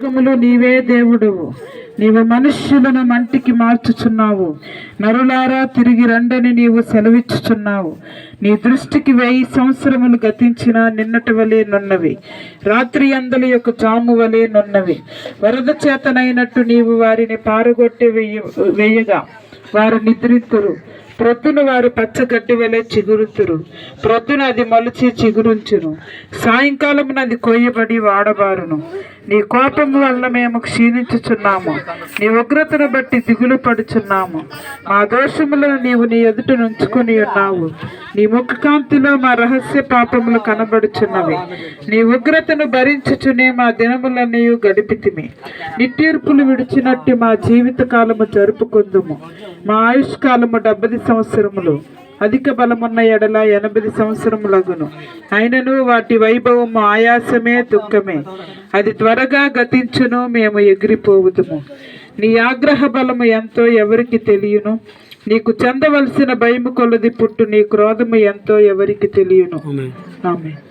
యుగములు నీవే దేవుడవు. నీవు మనుష్యులను మంటికి మార్చుచున్నావు. నరులారా తిరిగి రండని నీవు సెలవిచ్చుచున్నావు. నీ దృష్టికి 1000 సంవత్సరములు గతించిన నిన్నటి వలె నున్నవి, రాత్రి అందలి యొక్క జాము వలె నున్నవి. వరద చేతనైనట్టు నీవు వారిని పారగొట్టి వేయగా వారు నిద్రితురు. ప్రొద్దున వారు పచ్చగడ్డి వలె చిగురుతురు. ప్రొద్దున అది మొలిచి చిగురుంచును, సాయంకాలమున అది కొయ్యబడి వాడబారును. నీ కోపము వల్ల మేము క్షీణించుచున్నాము, నీ ఉగ్రతను బట్టి దిగులు పడుచున్నాము. మా దోషములను నీవు నీ ఎదుట నుంచుకొని ఉన్నావు. నీ ముఖకాంతిలో మా రహస్య పాపములు కనబడుచున్నవి. నీ ఉగ్రతను భరించుచునే మా దినములన్నీ గడిపితిమి. నిట్టూర్పులు విడిచినట్టు మా జీవిత కాలము జరుపుకుందుము. మా ఆయుష్కాలము 70 సంవత్సరములు, అధిక బలమున్న ఎడల 80 సంవత్సరములగును. అయినను వాటి వైభవము ఆయాసమే, దుఃఖమే. అది త్వరగా గతించును, మేము ఎగిరిపోవుదుము. నీ ఆగ్రహ బలము ఎంతో ఎవరికి తెలియను. నీకు చెందవలసిన భయము కొలది పుట్టు నీ క్రోధము ఎంతో ఎవరికి తెలియను. ఆమేన్.